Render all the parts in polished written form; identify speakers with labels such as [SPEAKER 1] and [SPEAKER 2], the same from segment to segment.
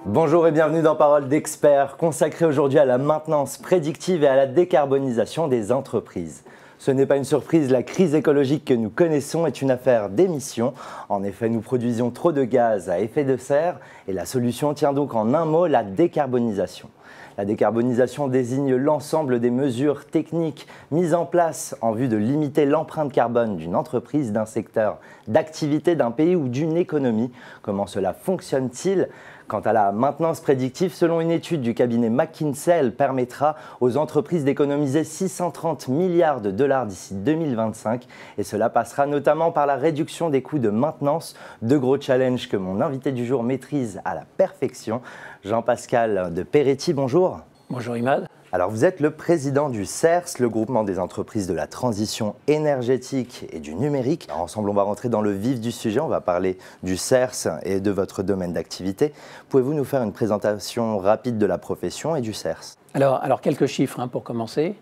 [SPEAKER 1] Bonjour et bienvenue dans Parole d'experts, consacré aujourd'hui à la maintenance prédictive et à la décarbonisation des entreprises. Ce n'est pas une surprise, la crise écologique que nous connaissons est une affaire d'émissions. En effet, nous produisons trop de gaz à effet de serre et la solution tient donc en un mot, la décarbonisation. La décarbonisation désigne l'ensemble des mesures techniques mises en place en vue de limiter l'empreinte carbone d'une entreprise, d'un secteur d'activité, d'un pays ou d'une économie. Comment cela fonctionne-t-il ? Quant à la maintenance prédictive, selon une étude du cabinet McKinsey, elle permettra aux entreprises d'économiser 630 milliards de dollars d'ici 2025 et cela passera notamment par la réduction des coûts de maintenance, de gros challenges que mon invité du jour maîtrise à la perfection. Jean-Pascal de Peretti, bonjour.
[SPEAKER 2] Bonjour Imad.
[SPEAKER 1] Alors vous êtes le président du CERS, le groupement des entreprises de la transition énergétique et du numérique. Alors ensemble, on va rentrer dans le vif du sujet, on va parler du CERS et de votre domaine d'activité. Pouvez-vous nous faire une présentation rapide de la profession et du CERS ?
[SPEAKER 2] Alors quelques chiffres pour commencer.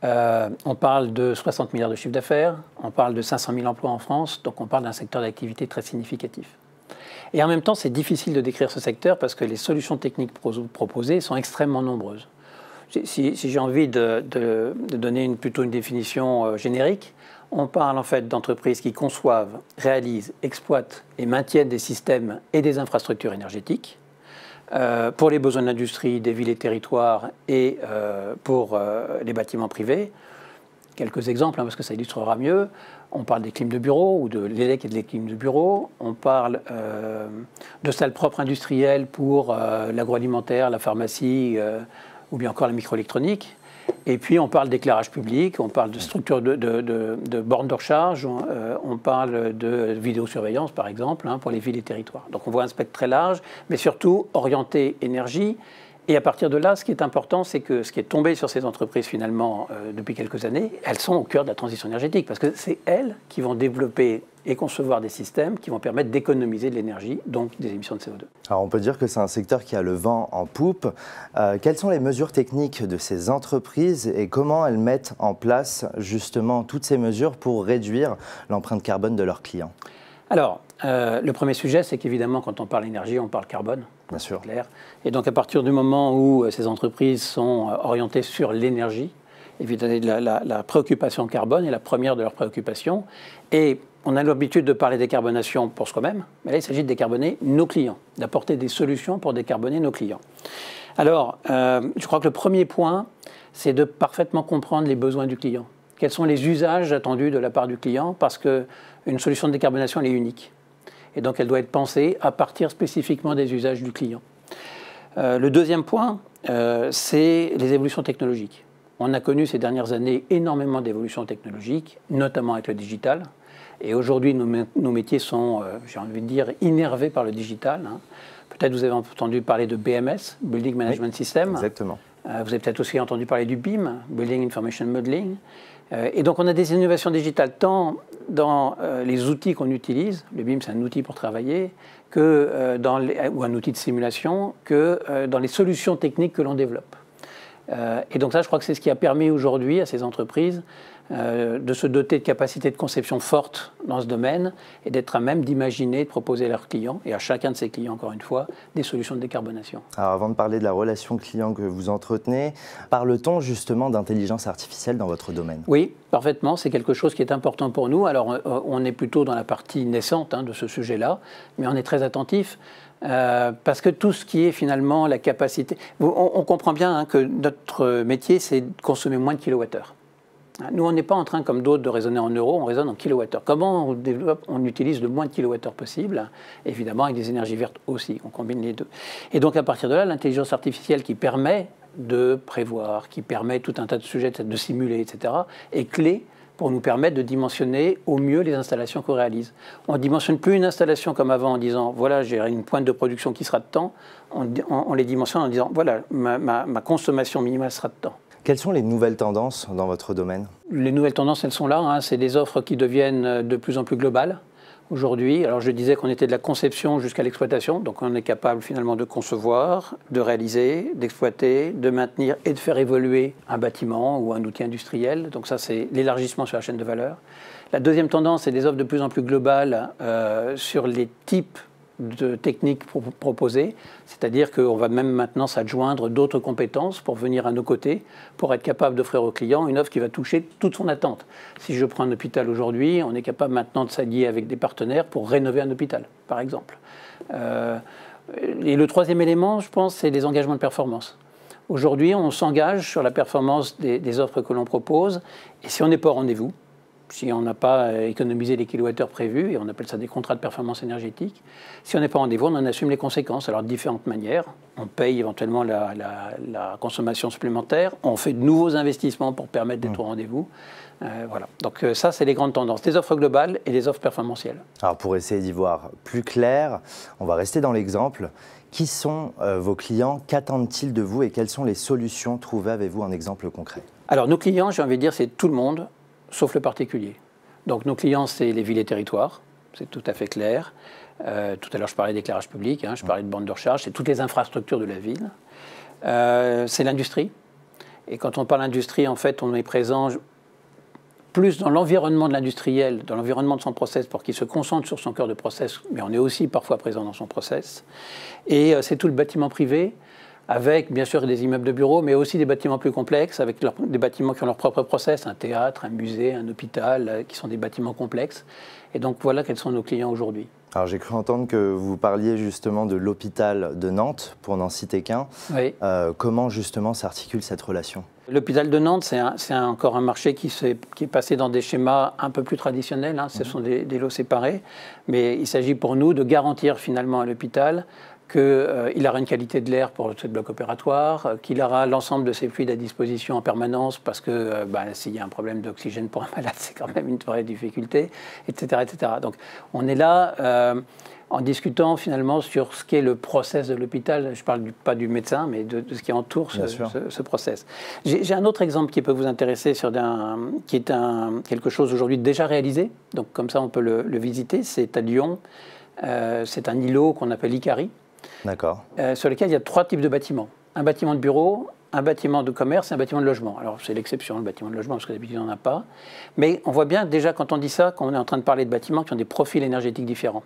[SPEAKER 2] On parle de 60 milliards de chiffre d'affaires, on parle de 500 000 emplois en France, donc on parle d'un secteur d'activité très significatif. Et en même temps, c'est difficile de décrire ce secteur parce que les solutions techniques proposées sont extrêmement nombreuses. Si j'ai envie de donner plutôt une définition générique, on parle en fait d'entreprises qui conçoivent, réalisent, exploitent et maintiennent des systèmes et des infrastructures énergétiques pour les besoins de l'industrie, des villes et territoires et pour les bâtiments privés. Quelques exemples, parce que ça illustrera mieux. On parle des clims de bureau ou de l'élec et des clims de bureau. On parle de salles propres industrielles pour l'agroalimentaire, la pharmacie ou bien encore la microélectronique. Et puis on parle d'éclairage public, on parle de structures de bornes de recharge, on parle de vidéosurveillance par exemple pour les villes et territoires. Donc on voit un spectre très large, mais surtout orienté énergie. Et à partir de là, ce qui est important, c'est que ce qui est tombé sur ces entreprises finalement depuis quelques années, elles sont au cœur de la transition énergétique parce que c'est elles qui vont développer et concevoir des systèmes qui vont permettre d'économiser de l'énergie, donc des émissions de CO2.
[SPEAKER 1] Alors on peut dire que c'est un secteur qui a le vent en poupe. Quelles sont les mesures techniques de ces entreprises et comment elles mettent en place justement toutes ces mesures pour réduire l'empreinte carbone de leurs clients ?
[SPEAKER 2] Alors, le premier sujet, c'est qu'évidemment, quand on parle énergie, on parle carbone.
[SPEAKER 1] Bien sûr.
[SPEAKER 2] Clair. Et donc, à partir du moment où ces entreprises sont orientées sur l'énergie, évidemment, la préoccupation carbone est la première de leurs préoccupations. Et on a l'habitude de parler décarbonation pour soi-même, mais là, il s'agit de décarboner nos clients, d'apporter des solutions pour décarboner nos clients. Alors, je crois que le premier point, c'est de parfaitement comprendre les besoins du client. Quels sont les usages attendus de la part du client, parce qu'une solution de décarbonation, elle est unique. Et donc, elle doit être pensée à partir spécifiquement des usages du client. Le deuxième point, c'est les évolutions technologiques. On a connu ces dernières années énormément d'évolutions technologiques, notamment avec le digital. Et aujourd'hui, nos métiers sont, j'ai envie de dire, innervés par le digital. Peut-être vous avez entendu parler de BMS, Building Management System.
[SPEAKER 1] Exactement.
[SPEAKER 2] Vous avez peut-être aussi entendu parler du BIM, Building Information Modeling. Et donc on a des innovations digitales tant dans les outils qu'on utilise, le BIM c'est un outil pour travailler, ou un outil de simulation, que dans les solutions techniques que l'on développe. Et donc ça, je crois que c'est ce qui a permis aujourd'hui à ces entreprises de se doter de capacités de conception fortes dans ce domaine et d'être à même d'imaginer, de proposer à leurs clients, et à chacun de ces clients, encore une fois, des solutions de décarbonation.
[SPEAKER 1] Alors avant de parler de la relation client que vous entretenez, parle-t-on justement d'intelligence artificielle dans votre domaine ?
[SPEAKER 2] Oui, parfaitement, c'est quelque chose qui est important pour nous. Alors on est plutôt dans la partie naissante de ce sujet-là, mais on est très attentif. Parce que tout ce qui est finalement la capacité... On comprend bien que notre métier, c'est de consommer moins de kilowattheures. Nous, on n'est pas en train, comme d'autres, de raisonner en euros, on raisonne en kilowattheures. Comment on utilise le moins de kilowattheures possible, évidemment avec des énergies vertes aussi, on combine les deux. Et donc à partir de là, l'intelligence artificielle qui permet de prévoir, qui permet tout un tas de sujets, de simuler, etc., est clé pour nous permettre de dimensionner au mieux les installations qu'on réalise. On ne dimensionne plus une installation comme avant en disant, voilà, j'ai une pointe de production qui sera de temps. On les dimensionne en disant, voilà, ma consommation minimale sera de temps.
[SPEAKER 1] Quelles sont les nouvelles tendances dans votre domaine ?
[SPEAKER 2] Les nouvelles tendances, elles sont là. C'est des offres qui deviennent de plus en plus globales. Aujourd'hui, alors je disais qu'on était de la conception jusqu'à l'exploitation, donc on est capable finalement de concevoir, de réaliser, d'exploiter, de maintenir et de faire évoluer un bâtiment ou un outil industriel. Donc ça, c'est l'élargissement sur la chaîne de valeur. La deuxième tendance, c'est des offres de plus en plus globales sur les types de techniques proposées, c'est-à-dire qu'on va même maintenant s'adjoindre d'autres compétences pour venir à nos côtés, pour être capable d'offrir au client une offre qui va toucher toute son attente. Si je prends un hôpital aujourd'hui, on est capable maintenant de s'allier avec des partenaires pour rénover un hôpital, par exemple. Et le troisième élément, je pense, c'est les engagements de performance. Aujourd'hui, on s'engage sur la performance des offres que l'on propose, et si on n'est pas au rendez-vous, si on n'a pas économisé les kilowattheures prévus, et on appelle ça des contrats de performance énergétique, si on n'est pas au rendez-vous, on en assume les conséquences. Alors de différentes manières, on paye éventuellement la consommation supplémentaire, on fait de nouveaux investissements pour permettre d'être au rendez-vous. Voilà. Donc ça, c'est les grandes tendances, les offres globales et les offres performantielles.
[SPEAKER 1] Alors pour essayer d'y voir plus clair, on va rester dans l'exemple. Qui sont vos clients? Qu'attendent-ils de vous et quelles sont les solutions trouvées? Avez-vous un exemple concret?
[SPEAKER 2] Alors nos clients, j'ai envie de dire, c'est tout le monde, sauf le particulier. Donc nos clients, c'est les villes et territoires, c'est tout à fait clair. Tout à l'heure, je parlais d'éclairage public, je parlais de bornes de recharge, c'est toutes les infrastructures de la ville. C'est l'industrie. Et quand on parle d'industrie, en fait, on est présent plus dans l'environnement de l'industriel, dans l'environnement de son process pour qu'il se concentre sur son cœur de process, mais on est aussi parfois présent dans son process. Et c'est tout le bâtiment privé, avec bien sûr des immeubles de bureaux, mais aussi des bâtiments plus complexes, avec des bâtiments qui ont leur propre process, un théâtre, un musée, un hôpital, qui sont des bâtiments complexes. Et donc voilà quels sont nos clients aujourd'hui. Alors j'ai cru entendre que vous parliez justement de l'hôpital de Nantes, pour n'en citer qu'un. Oui. Comment justement s'articule cette relation? L'hôpital de Nantes, c'est encore un marché qui est passé dans des schémas un peu plus traditionnels. Ce sont des lots séparés. Mais il s'agit pour nous de garantir finalement à l'hôpital qu'il aura une qualité de l'air pour ce bloc opératoire, qu'il aura l'ensemble de ses fluides à disposition en permanence, parce que s'il y a un problème d'oxygène pour un malade, c'est quand même une vraie difficulté, etc., etc. Donc on est là en discutant finalement sur ce qu'est le process de l'hôpital. Je ne parle pas du médecin, mais de ce qui entoure ce process. J'ai un autre exemple qui peut vous intéresser, qui est quelque chose aujourd'hui déjà réalisé, donc comme ça on peut le visiter. C'est à Lyon, c'est un îlot qu'on appelle Icari. D'accord. Sur lequel il y a 3 types de bâtiments. Un bâtiment de bureau, un bâtiment de commerce et un bâtiment de logement. Alors c'est l'exception, le bâtiment de logement, parce que d'habitude on n'en a pas. Mais on voit bien déjà quand on dit ça, qu'on est en train de parler de bâtiments qui ont des profils énergétiques différents.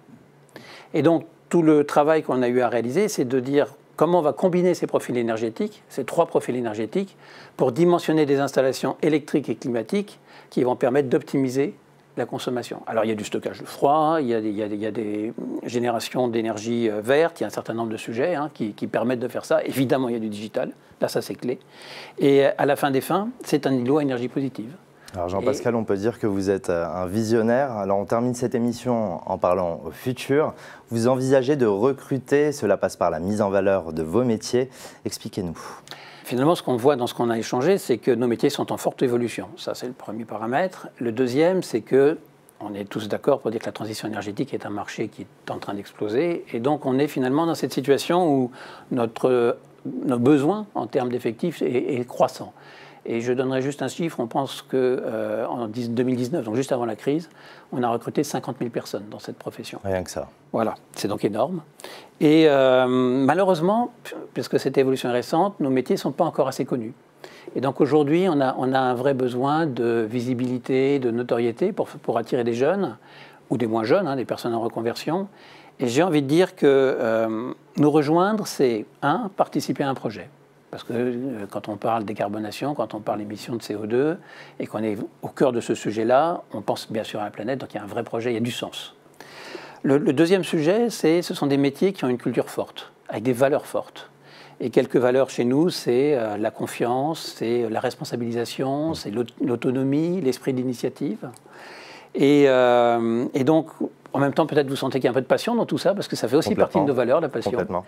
[SPEAKER 2] Et donc tout le travail qu'on a eu à réaliser, c'est de dire comment on va combiner ces profils énergétiques, ces 3 profils énergétiques, pour dimensionner des installations électriques et climatiques qui vont permettre d'optimiser la consommation. Alors il y a du stockage de froid, il y a des générations d'énergie verte, il y a un certain nombre de sujets qui permettent de faire ça. Évidemment, il y a du digital, là ça c'est clé. Et à la fin des fins, c'est un îlot à énergie positive. Alors Jean-Pascal, on peut dire que vous êtes un visionnaire. Alors on termine cette émission en parlant au futur. Vous envisagez de recruter, cela passe par la mise en valeur de vos métiers. Expliquez-nous. Finalement, ce qu'on voit dans ce qu'on a échangé, c'est que nos métiers sont en forte évolution. Ça, c'est le premier paramètre. Le deuxième, c'est que on est tous d'accord pour dire que la transition énergétique est un marché qui est en train d'exploser. Et donc, on est finalement dans cette situation où nos besoins en termes d'effectifs est croissant. Et je donnerai juste un chiffre, on pense qu'en 2019, donc juste avant la crise, on a recruté 50 000 personnes dans cette profession. Rien que ça. Voilà, c'est donc énorme. Et malheureusement, puisque cette évolution est récente, nos métiers ne sont pas encore assez connus. Et donc aujourd'hui, on a un vrai besoin de visibilité, de notoriété pour attirer des jeunes, ou des moins jeunes, des personnes en reconversion. Et j'ai envie de dire que nous rejoindre, c'est participer à un projet. Parce que quand on parle décarbonation, quand on parle émissions de CO2, et qu'on est au cœur de ce sujet-là, on pense bien sûr à la planète, donc il y a un vrai projet, il y a du sens. Le deuxième sujet, ce sont des métiers qui ont une culture forte, avec des valeurs fortes. Et quelques valeurs chez nous, c'est la confiance, c'est la responsabilisation, c'est l'autonomie, l'esprit d'initiative. Et donc, en même temps, peut-être vous sentez qu'il y a un peu de passion dans tout ça, parce que ça fait aussi partie de nos valeurs, la passion. Complètement.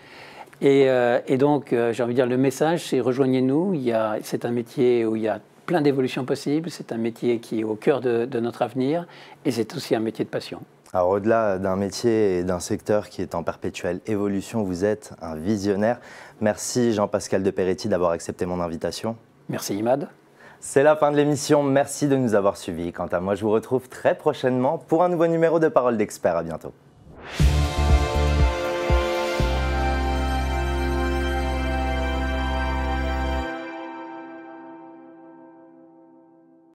[SPEAKER 2] Et donc, j'ai envie de dire, le message, c'est rejoignez-nous. C'est un métier où il y a plein d'évolutions possibles. C'est un métier qui est au cœur de notre avenir. Et c'est aussi un métier de passion. Alors, au-delà d'un métier et d'un secteur qui est en perpétuelle évolution, vous êtes un visionnaire. Merci Jean-Pascal de Peretti d'avoir accepté mon invitation. Merci Imad. C'est la fin de l'émission. Merci de nous avoir suivis. Quant à moi, je vous retrouve très prochainement pour un nouveau numéro de Parole d'Expert. À bientôt.